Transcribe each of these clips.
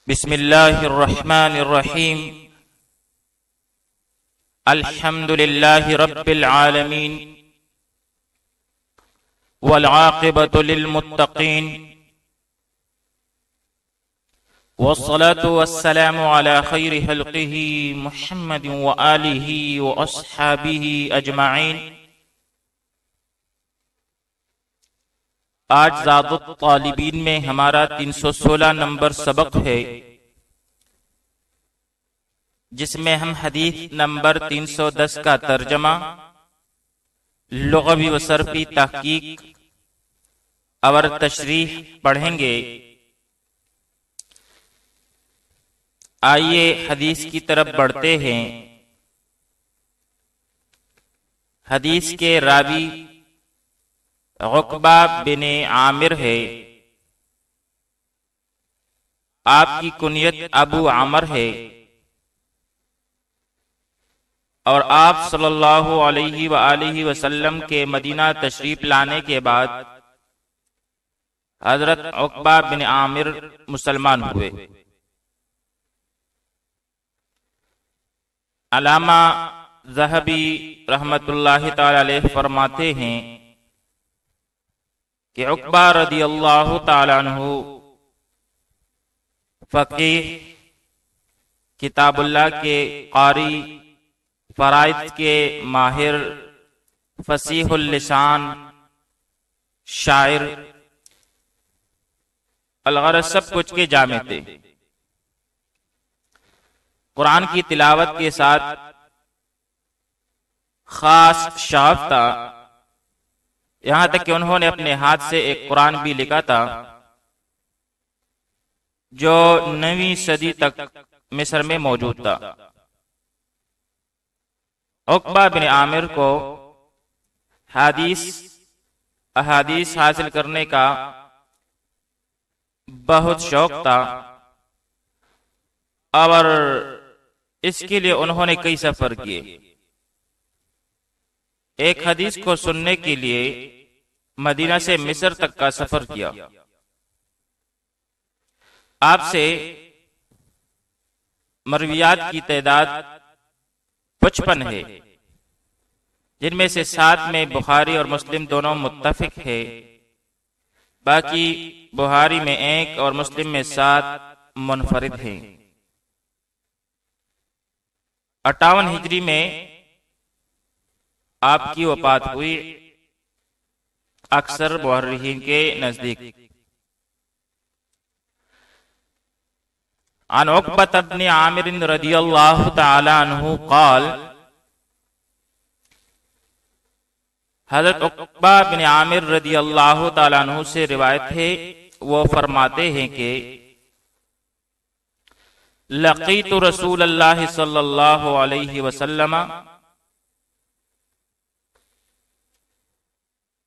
بسم الله الرحمن الرحيم. الحمد لله رب العالمين والعاقبة للمتقين والصلاة والسلام على خير خلقه محمد وآله وأصحابه أجمعين. آج زاد الطالبین میں ہمارا 316 نمبر سبق ہے، جس میں ہم حدیث نمبر 310 کا ترجمہ، لغوی و صرفی تحقیق اور تشریح پڑھیں گے. آئیے حدیث کی طرف بڑھتے ہیں. حدیث کے راوی عقبہ بن عامر ہے. آپ کی کنیت ابو عمر ہے، اور آپ صلی اللہ علیہ وآلہ وسلم کے مدینہ تشریف لانے کے بعد حضرت عقبہ بن عامر مسلمان ہوئے. علامہ ذہبی رحمت اللہ تعالی علیہ فرماتے ہیں کہ عقبہ رضی اللہ تعالی عنہ فقیہ، کتاب اللہ کے قاری، فرائض کے ماہر، فصیح اللسان، شاعر، الغرض سب کچھ کے جامع تھے. قرآن کی تلاوت کے ساتھ خاص شغف تھا، یہاں تک کہ انہوں نے اپنے ہاتھ سے ایک قرآن بھی لکھا تھا جو 9ویں صدی تک مصر میں موجود تھا. عقبہ بن عامر کو احادیث حاصل کرنے کا بہت شوق تھا، اور اس کے لیے انہوں نے کئی سفر کیے. ایک حدیث کو سننے کے لیے مدینہ سے مصر تک کا سفر کیا. آپ سے مرویات کی تعداد 55 ہے، جن میں سے 7 میں بخاری اور مسلم دونوں متفق ہے. باقی بخاری میں 1 اور مسلم میں 7 منفرد ہیں. 58 ہجری میں آپ کی وفات ہوئی، اکثر مورخین کے نزدیک. عن عقبہ بن عامر رضی اللہ تعالی عنہ قال، حضرت عقبہ بن عامر رضی اللہ تعالی عنہ سے روایت ہے، وہ فرماتے ہیں کہ لقیت رسول اللہ صلی اللہ علیہ وسلم،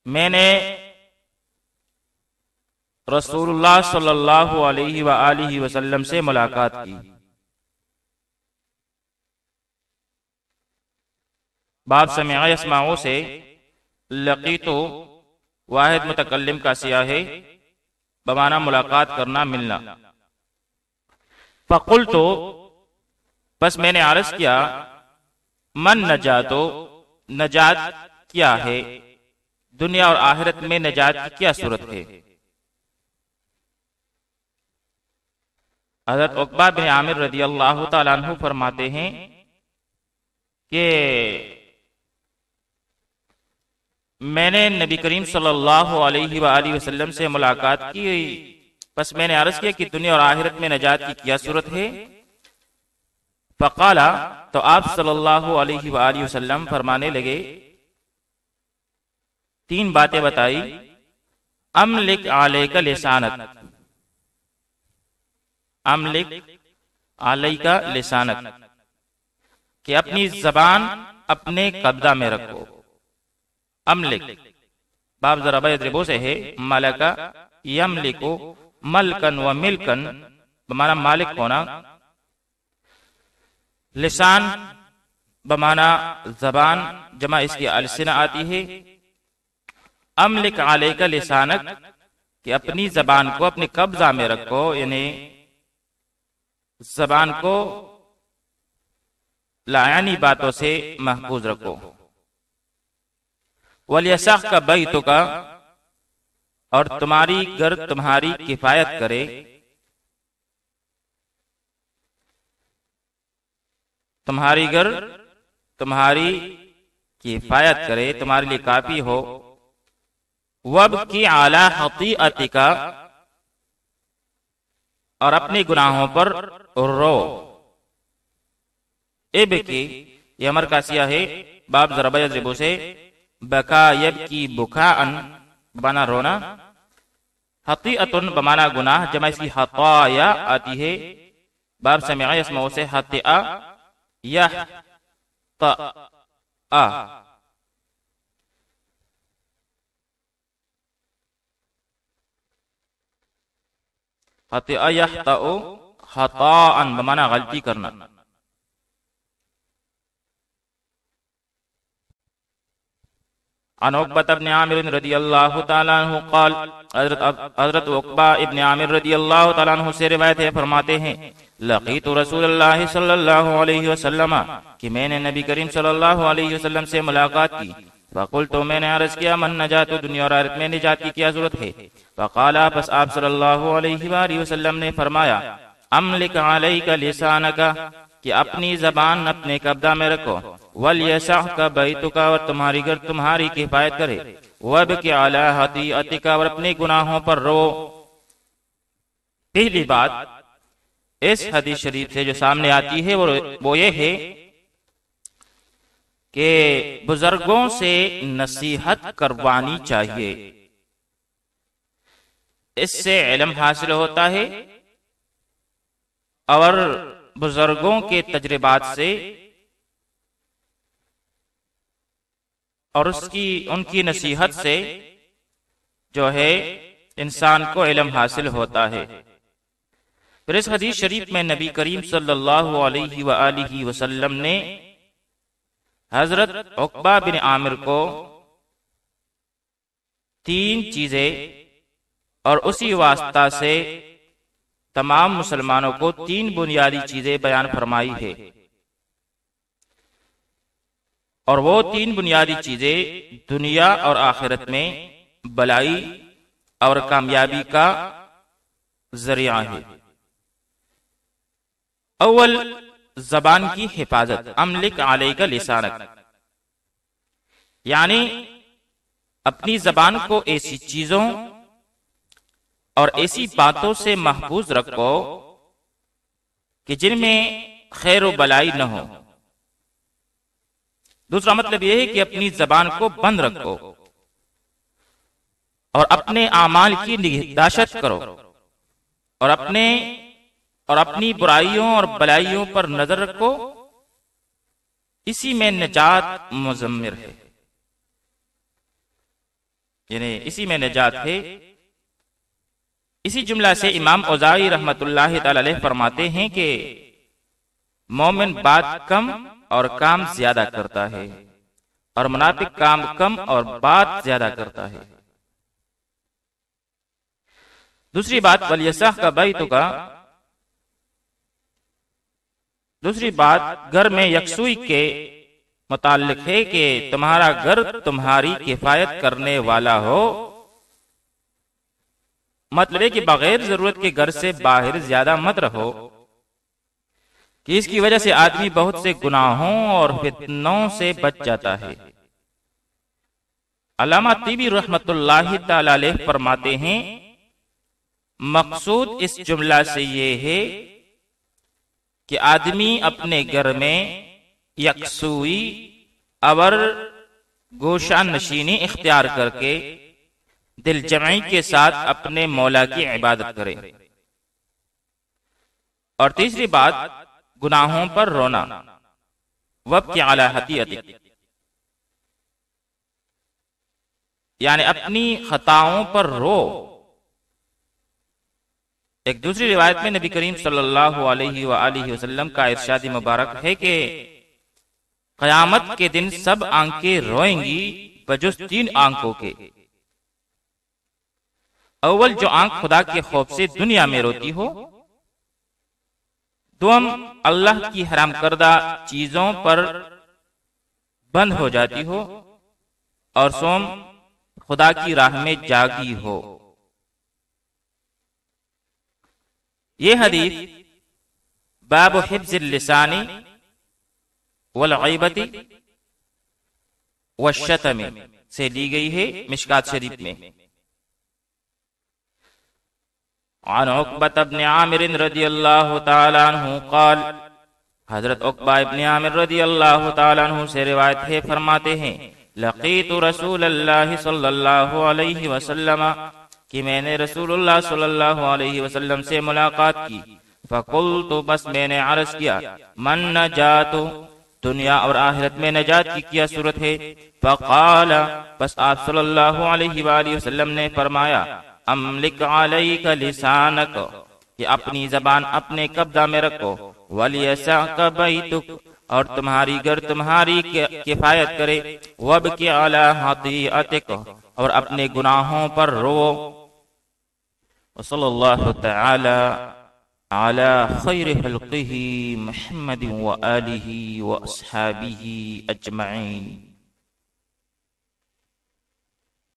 میں نے رسول اللہ صلی اللہ علیہ وآلہ وسلم سے ملاقات کی. باب سمع یسمعو سے لقیتو واحد متکلم کا سیاح ہے، بمعنی ملاقات کرنا، ملنا. فقلتو، بس میں نے عرض کیا، من نجاتو، نجات کیا ہے، دنیا اور آخرت میں نجات کی کیا صورت ہے. حضرت عقبہ بن عامر رضی اللہ تعالیٰ عنہ فرماتے ہیں کہ میں نے نبی کریم صلی اللہ علیہ وآلہ وسلم سے ملاقات کی، بس میں نے عرض کیا کہ دنیا اور آخرت میں نجات کی کیا صورت ہے. فقالا، تو آپ صلی اللہ علیہ وآلہ وسلم فرمانے لگے، 3 باتیں بتائی. املک علیک لسانک، املک علیک لسانک، کہ اپنی زبان اپنے قبضہ میں رکھو. املک باب ضربہ یضربو سے ہے، ملکا یملکو ملکن و ملکن، بمعنی مالک ہونا. لسان بمعنی زبان، جمع اس کی السنہ آتی ہے. املک علیک لسانک، کہ اپنی زبان کو اپنے قبضہ میں رکھو، یعنی زبان کو لایانی باتوں سے محفوظ رکھو۔ وَلْيَسَعْكَ بَيْتُكَ، اور تمہاری گھر تمہاری کفایت کرے۔ تمہاری گھر تمہاری کفایت کرے، تمہارے لیے کافی ہو۔ وَابْكِ عَلَى خَطِيئَتِكَ، اور اپنے گناہوں پر رو۔ ابکی، یہ امر کا سیاہ ہے، باب ضرب یضرب سے بکا یبکی بکاءً بمانا رونا، خطیئتن بمانا گناہ، جمع اس کی خطایا آتی ہے، باب سمع یسمع سے خطیئہ یحطأ، خطیئہ یحطأ خطاءً بمانا غلطی کرنا۔ عن عقبہ بن عامر رضی اللہ تعالیٰ عنہ قال، حضرت عقبہ ابن عامر رضی اللہ تعالیٰ عنہ سے روایت ہے، فرماتے ہیں لقیت رسول اللہ صلی اللہ علیہ وسلم، کہ میں نے نبی کریم صلی اللہ علیہ وسلم سے ملاقات کی۔ فقلت، میں نے عرض کیا، من نجات دنیا اور آخرت میں نجات کی کیا ضرورت ہے؟ فقال، پس آپ صلی اللہ علیہ وآلہ وسلم نے فرمایا، املک علیک لسانک، کہ اپنی زبان اپنے قبضہ میں رکھو۔ وَلْيَسَعْكَ بَيْتُكَ، اور تمہاری گھر تمہاری کفایت کرے۔ وَابْكِ عَلَى خَطِيئَتِكَ، اور اپنے گناہوں پر رو۔ پہلی بات اس حدیث شریف سے جو سامنے آتی ہے وہ یہ ہے کہ بزرگوں سے نصیحت کروانی چاہیے، اس سے علم حاصل ہوتا ہے، اور بزرگوں کے تجربات سے اور ان کی نصیحت سے جو ہے انسان کو علم حاصل ہوتا ہے۔ پھر اس حدیث شریف میں نبی کریم صلی اللہ علیہ وآلہ وسلم نے حضرت عقبہ بن عامر کو 3 چیزیں اور اسی واسطہ سے تمام مسلمانوں کو 3 بنیادی چیزیں بیان فرمائی ہے، اور وہ 3 بنیادی چیزیں دنیا اور آخرت میں بلائی اور کامیابی کا ذریعہ ہے۔ اول، زبان کی حفاظت، املک علیک لسانک، یعنی اپنی زبان کو ایسی چیزوں اور ایسی باتوں سے محفوظ رکھو کہ جن میں خیر و بلائی نہ ہو۔ دوسرا مطلب یہ ہے کہ اپنی زبان کو بند رکھو اور اپنے اعمال کی نگہداشت کرو، اور اپنی برائیوں اور بلائیوں پر نظر رکھو، اسی میں نجات مضمر ہے، یعنی اسی میں نجات ہے۔ اسی جملہ سے امام اوزاعی رحمت اللہ تعالی علیہ فرماتے ہیں کہ مومن بات کم اور کام زیادہ کرتا ہے، اور منافق کام کم اور بات زیادہ کرتا ہے۔ دوسری بات وَلْيَسَعْكَ بَيْتُكَ، دوسری بات گھر میں یکسوئی کے متعلق ہے کہ تمہارا گھر تمہاری کفایت کرنے والا ہو، مطلب ہے کہ بغیر ضرورت کے گھر سے باہر زیادہ مت رہو، کہ اس کی وجہ سے آدمی بہت سے گناہوں اور فتنوں سے بچ جاتا ہے۔ علامہ طیبی رحمت اللہ تعالی علیہ فرماتے ہیں مقصود اس جملہ سے یہ ہے کہ آدمی اپنے گھر میں یکسوئی اور گوشہ نشینی اختیار کر کے دل جمعی کے ساتھ اپنے مولا کی عبادت کرے۔ اور تیسری بات گناہوں پر رونا، وَابْكِ عَلَى خَطِيئَتِكَ، یعنی اپنی خطاؤں پر رو۔ ایک دوسری روایت میں نبی کریم صلی اللہ علیہ وآلہ وسلم کا ارشاد مبارک ہے کہ قیامت کے دن سب آنکھیں روئیں گی بجز 3 آنکھوں کے۔ اول، جو آنکھ خدا کے خوف سے دنیا میں روتی ہو، تم اللہ کی حرام کردہ چیزوں پر بند ہو جاتی ہو اور تم خدا کی راہ میں جاگی ہو۔ یہ حدیث باب حفظ اللسان والغیبت والشتم سے لی گئی ہے مشکات شریف میں۔ عن عقبہ بن عامر رضی اللہ تعالی عنہ قال، حضرت عقبہ ابن عامر رضی اللہ تعالی عنہ سے روایت ہے، فرماتے ہیں لقیت رسول اللہ صلی اللہ علیہ وسلم، کہ میں نے رسول اللہ صلی اللہ علیہ وسلم سے ملاقات کی، فقلت، بس میں نے عرض کیا، من نجات، دنیا اور آخرت میں نجات کی کیا صورت ہے؟ فقال، بس آپ صلی اللہ علیہ وآلہ وسلم نے فرمایا، املک علیک لسانک، کہ اپنی زبان اپنے قبضہ میں رکھو، ولیسعک بیتک، اور تمہاری گھر تمہاری کفایت کرے، وابکی علی خطیئتک، اور اپنے گناہوں پر رو۔ وصلی اللہ تعالی علی خیر خلقہ محمد وآلہ واصحابہ اجمعین۔